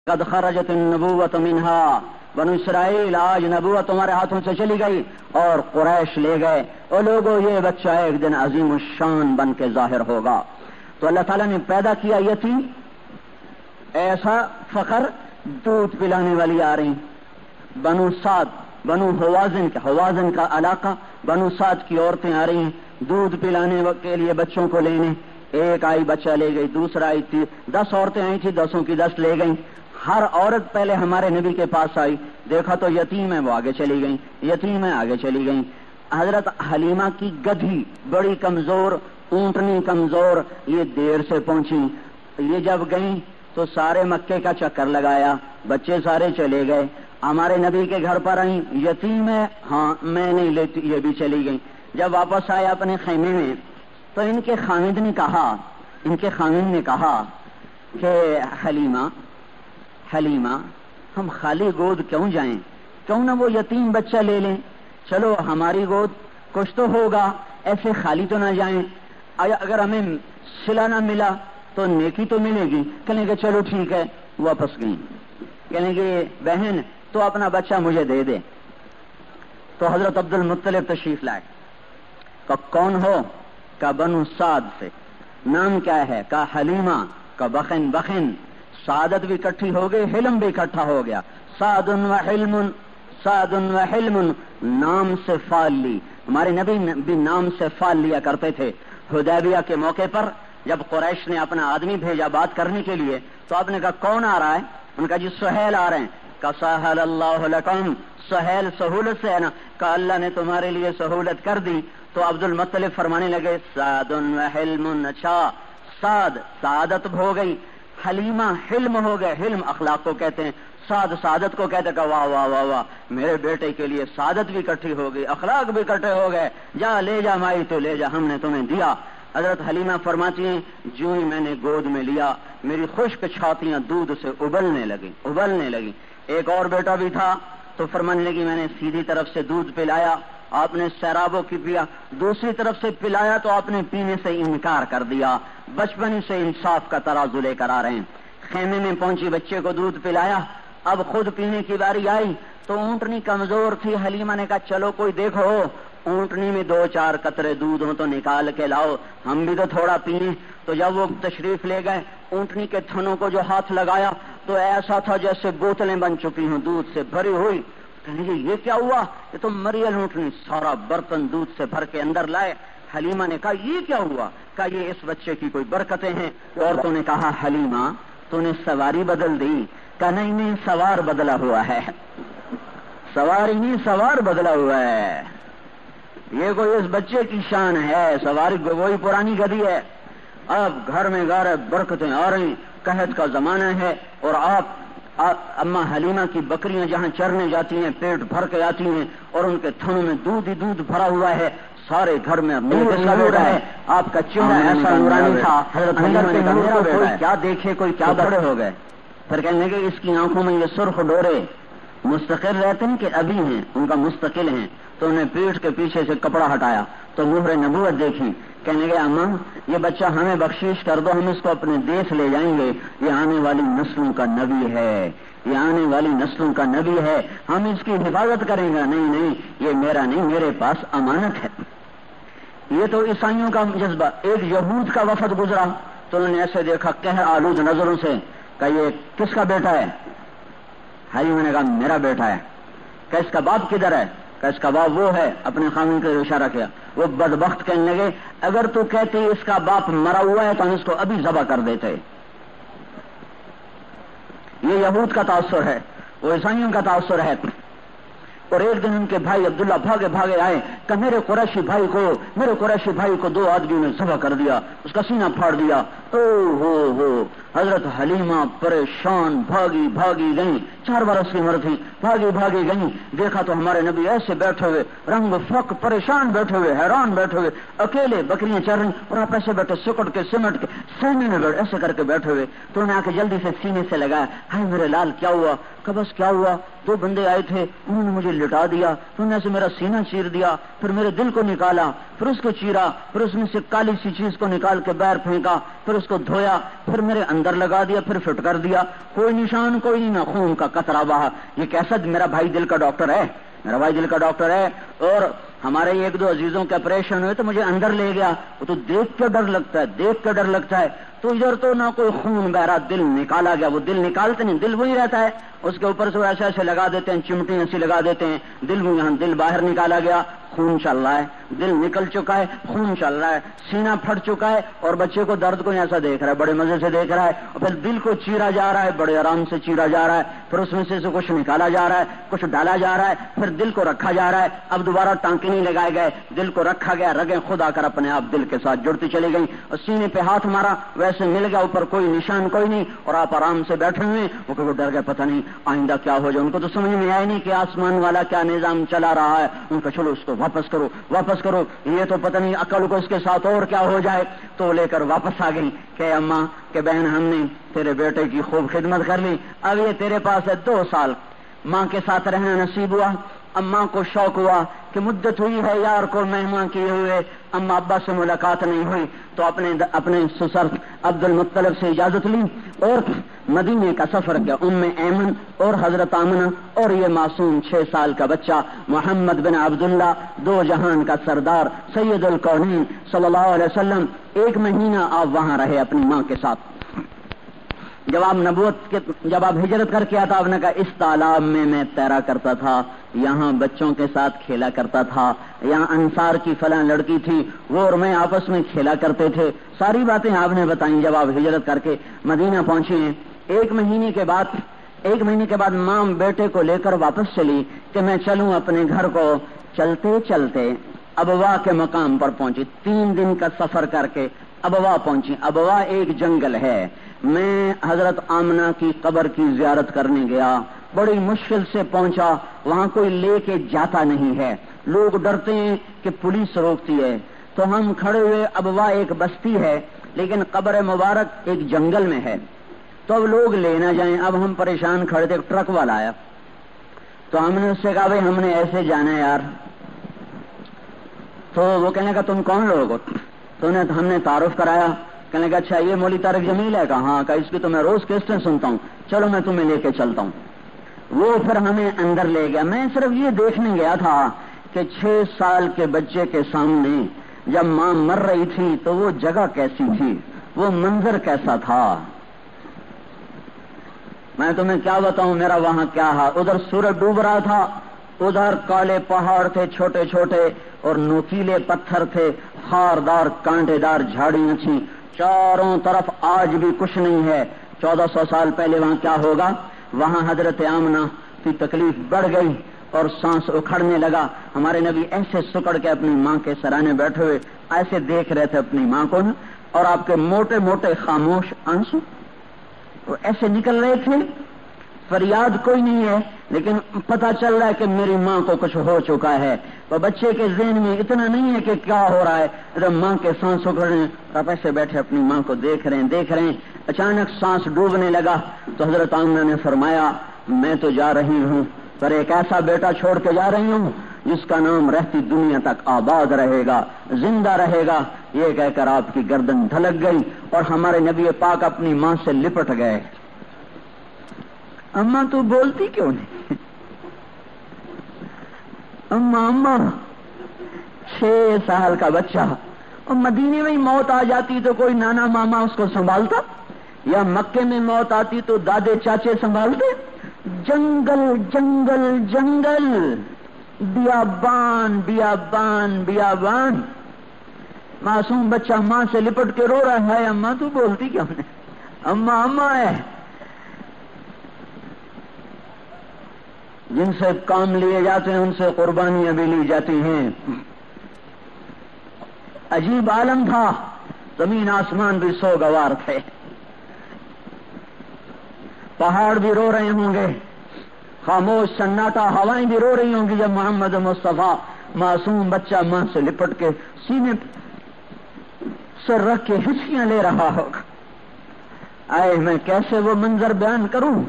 قد خرجت النبوۃ منہا، بنو اسرائیل آج نبوت تمہارے ہاتھوں سے چلی گئی اور قریش لے گئے، اور لوگوں یہ بچہ ایک دن عظیم الشان بن کے ظاہر ہوگا۔ تو اللہ تعالیٰ نے پیدا کیا یتیم، ایسا فخر، دودھ پلانے والی آ رہی بنو سعد، بنو حوازن کا علاقہ، بنو سعد کی عورتیں آ رہی ہیں دودھ پلانے کے لیے بچوں کو لینے۔ ایک آئی بچہ لے گئی، دوسرا آئی تھی، 10 عورتیں آئی تھی، 10 کی 10 لے گئیں۔ ہر عورت پہلے ہمارے نبی کے پاس آئی، دیکھا تو یتیم ہے، وہ آگے چلی گئیں، یتیم ہے، آگے چلی گئیں۔ حضرت حلیمہ کی گدھی بڑی کمزور، اونٹنی کمزور، یہ دیر سے پہنچی۔ یہ جب گئیں تو سارے مکے کا چکر لگایا، بچے سارے چلے گئے، ہمارے نبی کے گھر پر آئیں، یتیم ہے، ہاں میں نہیں لیتی، یہ بھی چلی گئیں۔ جب واپس آئے اپنے خیمے میں تو ان کے خامد نے کہا کہ حلیمہ ہم خالی گود کیوں جائیں، کیوں نہ وہ یتیم بچہ لے لیں، چلو ہماری گود کچھ تو ہوگا، ایسے خالی تو نہ جائیں، اگر ہمیں صلہ نہ ملا تو نیکی تو ملے گی۔ کہنے کہ چلو ٹھیک ہے، واپس گئیں۔ کہنے کہ بہن تو اپنا بچہ مجھے دے دے۔ تو حضرت عبد المطلب تشریف لائے، کہ کون ہو؟ کا بنو سعد سے۔ نام کیا ہے؟ کا حلیمہ، کا بخن۔ سعادت بھی اکٹھی ہو گئی، حلم بھی اکٹھا ہو گیا۔ سعد و حلم، نام سے فال لی۔ ہمارے نبی بھی نام سے فال لیا کرتے تھے۔ حدیبیہ کے موقع پر جب قریش نے اپنا آدمی بھیجا بات کرنے کے لیے تو آپ نے کہا کون آ رہا ہے؟ ان کا جی سہیل آ رہے ہیں۔ کہ سہل اللہ لکم، سہیل سہولت سے ہے نا، کہ اللہ نے تمہارے لیے سہولت کر دی۔ تو عبد المطلب فرمانے لگے سعد و حلم، اچھا سعد سعادت ہو گئی، حلیمہ حلم ہو گئے، حلم اخلاق کو کہتے ہیں، سعد سعادت کو کہتے ہیں۔ کہ واہ واہ واہ واہ، میرے بیٹے کے لیے سعادت بھی اکٹھی ہو گئی، اخلاق بھی اکٹھے ہو گئے، جا لے جا مائی تو لے جا، ہم نے تمہیں دیا۔ حضرت حلیمہ فرماتی ہیں جو ہی میں نے گود میں لیا میری خشک چھاتیاں دودھ سے ابلنے لگی۔ ایک اور بیٹا بھی تھا تو فرمانے لگی میں نے سیدھی طرف سے دودھ پلایا، آپ نے سیرابوں کی پیا، دوسری طرف سے پلایا تو آپ نے پینے سے انکار کر دیا۔ بچپن سے انصاف کا ترازو لے کر آ رہے ہیں۔ خیمے میں پہنچی، بچے کو دودھ پلایا، اب خود پینے کی باری آئی تو اونٹنی کمزور تھی۔ حلیمہ نے کہا چلو کوئی دیکھو اونٹنی میں 2-4 قطرے دودھ ہوں تو نکال کے لاؤ، ہم بھی تو تھوڑا پئیں۔ تو جب وہ تشریف لے گئے، اونٹنی کے تھنوں کو جو ہاتھ لگایا تو ایسا تھا جیسے بوتلیں بن چکی ہوں دودھ سے بھری ہوئی۔ کہنے یہ کیا ہوا؟ یہ تو مریل اونٹنی، سارا برتن دودھ سے بھر کے اندر لائے۔ حلیمہ نے کہا یہ کیا ہوا؟ کہا یہ اس بچے کی کوئی برکتیں ہیں۔ عورتوں نے کہا حلیمہ تو نے سواری بدل دی؟ کہا نہیں، سوار بدلا ہوا ہے، سواری نہیں، سوار بدلا ہوا ہے، یہ کوئی اس بچے کی شان ہے، سواری وہی پرانی گدی ہے۔ اب گھر میں گارے برکتیں آ رہی، قحط کا زمانہ ہے، اور آپ اما حلیمہ کی بکریاں جہاں چرنے جاتی ہیں پیٹ بھر کے آتی ہیں اور ان کے تھنوں میں دودھ ہی دودھ بھرا ہوا ہے، سارے گھر میں نور ہے، آپ کا چہرہ ایسا نورانی تھا، حضرت حلیمہ نے کہا کوئی کیا دیکھے، کوئی کیا بڑے ہو گئے۔ پھر کہنے لگے اس کی آنکھوں میں یہ سرخ ڈورے مستقل رہتے ہیں کہ ابھی ہیں، ان کا مستقل ہیں۔ تو انہیں پیٹھ کے پیچھے سے کپڑا ہٹایا تو مہر نبوت دیکھی۔ کہنے لگے اماں یہ بچہ ہمیں بخشش کر دو، ہم اس کو اپنے دیس لے جائیں گے، یہ آنے والی نسلوں کا نبی ہے، یہ آنے والی نسلوں کا نبی ہے، ہم اس کی حفاظت کریں گے۔ نہیں، یہ میرا نہیں، میرے پاس امانت ہے۔ یہ تو عیسائیوں کا جذبہ۔ ایک یہود کا وفد گزرا تو انہوں نے ایسے دیکھا قہر آلود نظروں سے، کہ یہ کس کا بیٹا ہے؟ حلیمہ نے کہا میرا بیٹا ہے۔ کہ اس کا باپ کدھر ہے؟ کہ اس کا باپ وہ ہے، اپنے خامن کو اشارہ کیا۔ وہ بدبخت کہنے لگے اگر تو کہتے اس کا باپ مرا ہوا ہے تو ہم اس کو ابھی ذبح کر دیتے۔ یہ یہود کا تاثر ہے، وہ عیسائیوں کا تاثر ہے۔ اور ایک دن ان کے بھائی عبداللہ بھاگے آئے کہ میرے قریشی بھائی کو 2 آدمیوں نے ذبح کر دیا، اس کا سینہ پھاڑ دیا۔ ہو حضرت حلیمہ پریشان بھاگی گئیں، 4 برس کی عمر تھی، بھاگی گئیں۔ دیکھا تو ہمارے نبی ایسے بیٹھے ہوئے، رنگ فق پریشان بیٹھے ہوئے، حیران بیٹھے ہوئے، اکیلے، بکریاں چر رہی اور آپ ایسے بیٹھے سکٹ کے سمٹ کے، سینے میں ایسے کر کے بیٹھے ہوئے، تو انہوں نے آ کے جلدی سے سینے سے لگایا، ہائے میرے لال کیا ہوا؟ کہ بس کیا ہوا، 2 بندے آئے تھے، انہوں نے مجھے لٹا دیا، انہوں نے ایسے میرا سینہ چیر دیا، پھر میرے دل کو نکالا، پھر اس کو چیرا، پھر اس میں سے کالی سی چیز کو نکال کے باہر پھینکا، پھر اس کو دھویا، پھر میرے اندر لگا دیا، پھر فٹ کر دیا، کوئی نشان کوئی نہیں، نہ خون کا قطرہ بہا۔ یہ کیسا میرا بھائی دل کا ڈاکٹر ہے، میرا بھائی دل کا ڈاکٹر ہے۔ اور ہمارے 1-2 عزیزوں کے آپریشن ہوئے تو مجھے اندر لے گیا، وہ تو دیکھ کے ڈر لگتا ہے، دیکھ کے ڈر لگتا ہے۔ تو ادھر تو نہ کوئی خون بہ رہا، دل نکالا گیا، وہ دل نکالتے نہیں، دل وہی رہتا ہے، اس کے اوپر سے ایسے ایسے لگا دیتے ہیں، چمٹی ایسی لگا دیتے ہیں، دل وہ یہاں، دل باہر نکالا گیا، خون چل رہا ہے، دل نکل چکا ہے، خون چل رہا ہے، سینہ پھٹ چکا ہے، اور بچے کو درد کو ایسا دیکھ رہا ہے، بڑے مزے سے دیکھ رہا ہے، اور پھر دل کو چیرا جا رہا ہے، بڑے آرام سے چیرا جا رہا ہے، پھر اس میں سے کچھ نکالا جا رہا ہے، کچھ ڈالا جا رہا ہے، پھر دل کو رکھا جا رہا ہے۔ اب دوبارہ ٹانکے نہیں لگائے گئے، دل کو رکھا گیا، رگیں خود آ کر اپنے آپ دل کے ساتھ جڑتی چلی گئی، اور سینے پہ ہاتھ مارا، ویسے مل گیا، اوپر کوئی نشان کوئی نہیں، اور آپ آرام سے بیٹھے ہوئے۔ وہ کہ وہ ڈر گئے، پتہ نہیں آئندہ کیا ہو جائے، ان کو تو سمجھ میں آیا نہیں کہ آسمان والا کیا نظام چلا رہا ہے۔ ان کا چلو اس کو واپس کرو، واپس کرو، یہ تو پتہ نہیں عقل کو اس کے ساتھ اور کیا ہو جائے۔ تو لے کر واپس آ گئی کہ اماں کہ بہن، ہم نے تیرے بیٹے کی خوب خدمت کر لی، اب یہ تیرے پاس ہے 2 سال ماں کے ساتھ رہنا نصیب ہوا۔ اماں کو شوق ہوا کہ مدت ہوئی ہے یار کو مہمان کیے ہوئے، اما ابا سے ملاقات نہیں ہوئی، تو اپنے سسر عبد المطلب سے اجازت لی اور مدینے کا سفر کیا۔ ام ایمن اور حضرت آمنہ اور یہ معصوم 6 سال کا بچہ محمد بن عبداللہ، 2 جہان کا سردار سید الکونین صلی اللہ علیہ وسلم، 1 مہینہ آپ وہاں رہے اپنی ماں کے ساتھ۔ جب آپ ہجرت کر کے آتا، آپ نے کہا اس تالاب میں تیرا کرتا تھا، یہاں بچوں کے ساتھ کھیلا کرتا تھا، یہاں انصار کی فلاں لڑکی تھی، وہ اور میں آپس میں کھیلا کرتے تھے، ساری باتیں آپ نے بتائیں جب آپ ہجرت کر کے مدینہ پہنچی ہیں۔ 1 مہینے کے بعد ماں بیٹے کو لے کر واپس چلی کہ میں چلوں اپنے گھر کو۔ چلتے چلتے ابوا کے مقام پر پہنچی، 3 دن کا سفر کر کے ابوا پہنچی۔ ابوا ایک جنگل ہے، میں حضرت آمنہ کی قبر کی زیارت کرنے گیا، بڑی مشکل سے پہنچا، وہاں کوئی لے کے جاتا نہیں ہے، لوگ ڈرتے ہیں کہ پولیس روکتی ہے، تو ہم کھڑے ہوئے۔ ابوا ایک بستی ہے لیکن قبر مبارک ایک جنگل میں ہے، تو اب لوگ لے نہ جائیں، اب ہم پریشان کھڑے تھے۔ ایک ٹرک والا آیا تو ہم نے اس سے کہا بھائی ہم نے ایسے جانا ہے یار، تو وہ کہنے کا تم کون لوگ ہو؟ تو ہم نے تعارف کرایا، کہنے کا اچھا یہ مولوی طارق جمیل ہے؟ کہا ہاں۔ کہا اس کی تو میں روز کیسٹیں سنتا ہوں، چلو میں تمہیں لے کے چلتا ہوں۔ وہ پھر ہمیں اندر لے گیا۔ میں صرف یہ دیکھنے گیا تھا کہ 6 سال کے بچے کے سامنے جب ماں مر رہی تھی تو وہ جگہ کیسی تھی، وہ منظر کیسا تھا۔ میں تمہیں کیا بتاؤں میرا وہاں کیا ہے۔ ادھر سورج ڈوب رہا تھا، ادھر کالے پہاڑ تھے چھوٹے چھوٹے اور نوکیلے پتھر تھے، خاردار کانٹے دار جھاڑیاں تھیں چاروں طرف، آج بھی کچھ نہیں ہے۔ 1400 سال پہلے وہاں کیا ہوگا۔ وہاں حضرت آمنہ کی تکلیف بڑھ گئی اور سانس اکھڑنے لگا۔ ہمارے نبی ایسے سکڑ کے اپنی ماں کے سرانے بیٹھے ہوئے ایسے دیکھ رہے تھے اپنی ماں کو، اور آپ کے موٹے موٹے خاموش آنسو وہ ایسے نکل رہے تھے۔ فریاد کوئی نہیں ہے لیکن پتہ چل رہا ہے کہ میری ماں کو کچھ ہو چکا ہے۔ تو بچے کے ذہن میں اتنا نہیں ہے کہ کیا ہو رہا ہے، جب ماں کے سانس اکھڑ رہے ہیں، آپ ایسے بیٹھے اپنی ماں کو دیکھ رہے ہیں۔ اچانک سانس ڈوبنے لگا تو حضرت آمنہ نے فرمایا میں تو جا رہی ہوں پر ایک ایسا بیٹا چھوڑ کے جا رہی ہوں جس کا نام رہتی دنیا تک آباد رہے گا، زندہ رہے گا۔ یہ کہہ کر آپ کی گردن دھلک گئی اور ہمارے نبی پاک اپنی ماں سے لپٹ گئے۔ اماں تو بولتی کیوں نہیں؟ اماں 6 سال کا بچہ، اور مدینے میں موت آ جاتی تو کوئی نانا ماما اس کو سنبھالتا، یا مکے میں موت آتی تو دادے چاچے سنبھالتے؟ جنگل جنگل جنگل، بیابان بیابان بیابان، معصوم بچہ ماں سے لپٹ کے رو رہا ہے، اماں تو بولتی کیوں نہیں؟ اماں اماں ہے۔ جن سے کام لیے جاتے ہیں ان سے قربانیاں بھی لی جاتی ہیں۔ عجیب عالم تھا، زمین آسمان بھی سوگوار تھے، پہاڑ بھی رو رہے ہوں گے، خاموش سناٹا ہوائیں بھی رو رہی ہوں گی جب محمد مصطفیٰ معصوم بچہ ماں سے لپٹ کے سینے سر رکھ کے ہنسیاں لے رہا ہوگا۔ آئے میں کیسے وہ منظر بیان کروں؟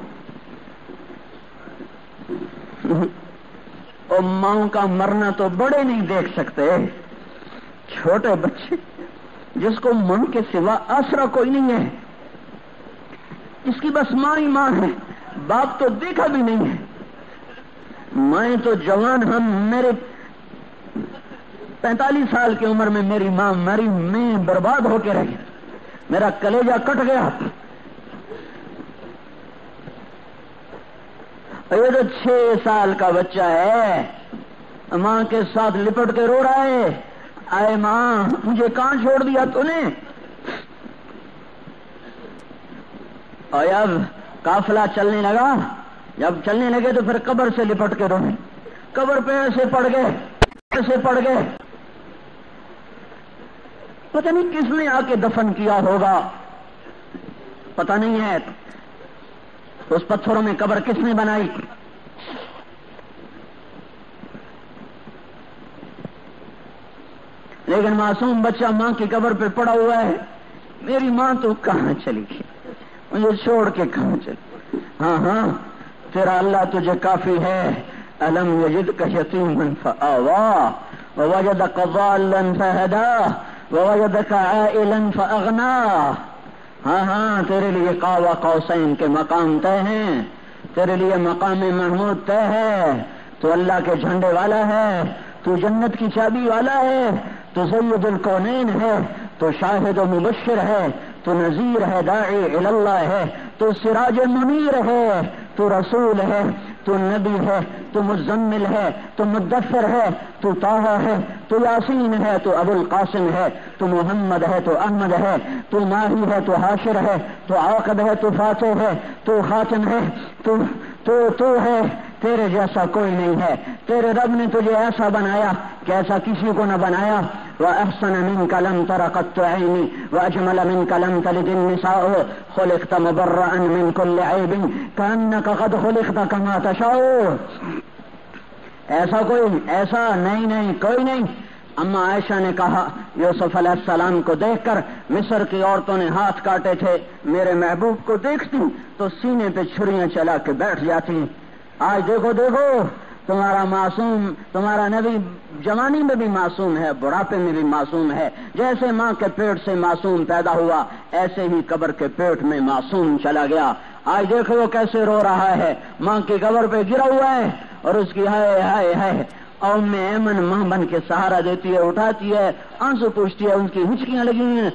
اور ماؤں کا مرنا تو بڑے نہیں دیکھ سکتے، چھوٹے بچے جس کو ماں کے سوا آسرا کوئی نہیں ہے، اس کی بس ماں ہی ماں ہے، باپ تو دیکھا بھی نہیں ہے۔ مائیں تو جوان، ہم میرے 45 سال کی عمر میں میری ماں مری، میں برباد ہو کے رہی، میرا کلیجہ کٹ گیا۔ یہ تو 6 سال کا بچہ ہے، ماں کے ساتھ لپٹ کے رو رہا ہے، آئے ماں مجھے کہاں چھوڑ دیا تو نے؟ اور اب قافلہ چلنے لگا، جب چلنے لگے تو پھر قبر سے لپٹ کے رونے، قبر پہ ایسے پڑ گئے، پتہ نہیں کس نے آ کے دفن کیا ہوگا، پتہ نہیں ہے اس پتھروں میں قبر کس نے بنائی۔ لیکن معصوم بچہ ماں کی قبر پہ پڑا ہوا ہے، میری ماں تو کہاں چلی گئی، مجھے چھوڑ کے کہاں چلی؟ ہاں تیرا اللہ تجھے کافی ہے۔ الم یجدک یتیما فآوا ووجدک ضالا فہدی ووجدک عائلا فاغنی۔ ہاں تیرے لیے قاب قوسین کے مقام طے ہیں، تیرے لیے مقام محمود طے ہے، تو اللہ کے جھنڈے والا ہے، تو جنت کی چابی والا ہے، تو سید الکونین ہے، تو شاہد و مبشر ہے، تو نذیر ہے، داعی اللہ ہے، تو سراج منیر ہے، تو رسول ہے، تو نبی ہے، تو مزمل ہے، تو مدثر ہے، تو طٰہٰ ہے، تو یاسین ہے، تو ابو القاسم ہے، تو محمد ہے، تو احمد ہے، تو ماہی ہے، تو حاشر ہے، تو عاقب ہے، تو فاتح ہے، تو خاتم ہے، تو ہے، تیرے جیسا کوئی نہیں ہے۔ تیرے رب نے تجھے ایسا بنایا کہ ایسا کسی کو نہ بنایا۔ وَأَحْسَنَ مِنْكَ لَمْ تَرَ قَطُّ عَيْنِي وَأَجْمَلَ مِنْكَ لَمْ تَلِدِ النِّسَاءُ خُلِقْتَ مُبَرَّأً مِنْ كُلِّ عَيْبٍ كَأَنَّكَ قَدْ خُلِقْتَ كَمَا تَشَاءُ۔ ایسا نہیں کوئی نہیں۔ اما عائشہ نے کہا یوسف علیہ السلام کو دیکھ کر مصر کی عورتوں نے ہاتھ کاٹے تھے، میرے محبوب کو دیکھتی تو سینے پہ چھریاں چلا کے بیٹھ جاتی۔ آج دیکھو تمہارا معصوم، تمہارا نبی جوانی میں بھی معصوم ہے، بڑھاپے میں بھی معصوم ہے۔ جیسے ماں کے پیٹ سے معصوم پیدا ہوا، ایسے ہی قبر کے پیٹ میں معصوم چلا گیا۔ آج دیکھو وہ کیسے رو رہا ہے، ماں کی قبر پہ گرا ہوا ہے، اور اس کی ہائے ام ایمن ماں بن کے سہارا دیتی ہے، اٹھاتی ہے، آنسو پوچھتی ہے، ان کی ہچکیاں لگی ہیں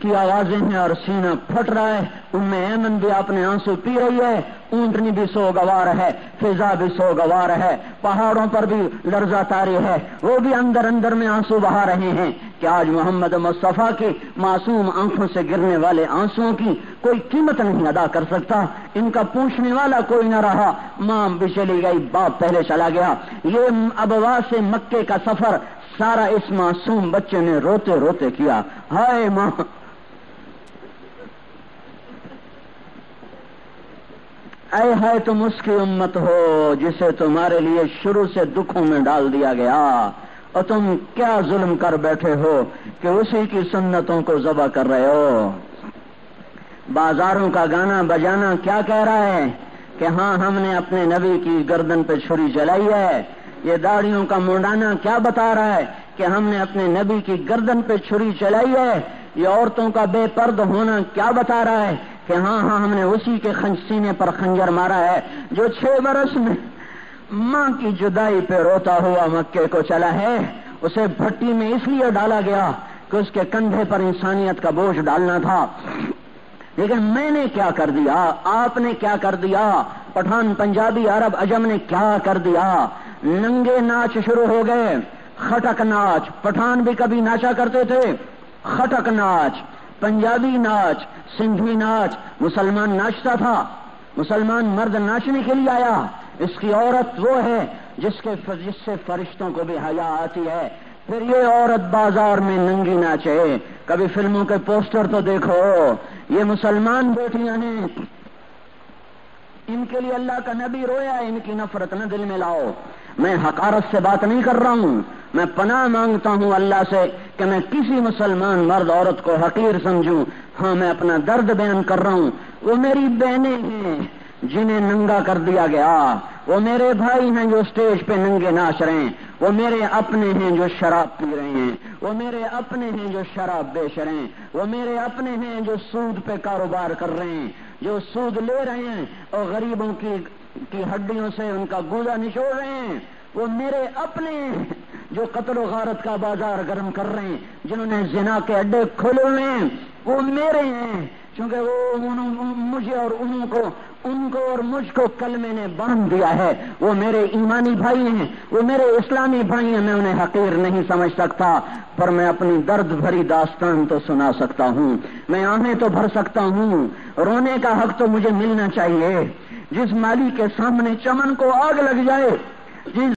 کی آوازیں ہیں اور سینہ پھٹ رہا ہے۔ ام ایمن بھی اپنے آنسو پی رہی ہے، اونٹنی بھی سوگوار ہے، فضا بھی سوگوار ہے، پہاڑوں پر بھی لرزہ طاری ہے، وہ بھی اندر میں آنسو بہا رہے ہیں کہ آج محمد مصطفیٰ کی معصوم آنکھوں سے گرنے والے آنسوؤں کی کوئی قیمت نہیں ادا کر سکتا، ان کا پوچھنے والا کوئی نہ رہا۔ ماں بھی چلی گئی، باپ پہلے چلا گیا۔ یہ ابوا سے مکے کا سفر سارا اس معصوم بچے نے روتے روتے کیا۔ ہائے ماں، اے ہائے تم اس کی امت ہو جسے تمہارے لیے شروع سے دکھوں میں ڈال دیا گیا، اور تم کیا ظلم کر بیٹھے ہو کہ اسی کی سنتوں کو ذبح کر رہے ہو۔ بازاروں کا گانا بجانا کیا کہہ رہا ہے کہ ہاں ہم نے اپنے نبی کی گردن پہ چھری چلائی ہے۔ یہ داڑھیوں کا منڈانا کیا بتا رہا ہے کہ ہم نے اپنے نبی کی گردن پہ چھری چلائی ہے۔ یہ عورتوں کا بے پرد ہونا کیا بتا رہا ہے کہ ہاں ہم نے اسی کے سینے پر خنجر مارا ہے جو 6 برس میں ماں کی جدائی پہ روتا ہوا مکے کو چلا ہے۔ اسے بھٹی میں اس لیے ڈالا گیا کہ اس کے کندھے پر انسانیت کا بوجھ ڈالنا تھا۔ لیکن میں نے کیا کر دیا، آپ نے کیا کر دیا، پٹھان پنجابی عرب عجم نے کیا کر دیا؟ ننگے ناچ شروع ہو گئے، خٹک ناچ۔ پٹھان بھی کبھی ناچا کرتے تھے، خٹک ناچ، پنجابی ناچ، سندھی ناچ۔ مسلمان ناچتا تھا، مسلمان مرد ناچنے کے لیے آیا۔ اس کی عورت وہ ہے جس سے فرشتوں کو بھی حیا آتی ہے۔ پھر یہ عورت بازار میں ننگی ناچے، کبھی فلموں کے پوسٹر تو دیکھو، یہ مسلمان بیٹیاں ہیں، ان کے لیے اللہ کا نبی رویا ہے، ان کی نفرت نہ دل میں لاؤ۔ میں حقارت سے بات نہیں کر رہا ہوں، میں پناہ مانگتا ہوں اللہ سے کہ میں کسی مسلمان مرد عورت کو حقیر سمجھوں۔ ہاں میں اپنا درد بیان کر رہا ہوں. وہ میری بہنیں ہیں جنہیں ننگا کر دیا گیا، وہ میرے بھائی ہیں جو اسٹیج پہ ننگے ناچ رہے ہیں، وہ میرے اپنے ہیں جو شراب پی رہے ہیں، وہ میرے اپنے ہیں جو شراب بیچ رہے ہیں، وہ میرے اپنے ہیں جو سود پہ کاروبار کر رہے ہیں، جو سود لے رہے ہیں اور غریبوں کی ہڈیوں سے ان کا گودا نچوڑ رہے ہیں. وہ میرے اپنے ہیں جو قتل و غارت کا بازار گرم کر رہے ہیں، جنہوں نے زنا کے اڈے کھولے ہوئے ہیں، وہ میرے ہیں. چونکہ وہ مجھے اور ان کو اور مجھ کو کلمے نے باندھ دیا ہے. وہ میرے ایمانی بھائی ہیں، وہ میرے اسلامی بھائی ہیں. میں انہیں حقیر نہیں سمجھ سکتا، پر میں اپنی درد بھری داستان تو سنا سکتا ہوں، میں آہیں تو بھر سکتا ہوں. رونے کا حق تو مجھے ملنا چاہیے. جس مالی کے سامنے چمن کو آگ لگ جائے، جس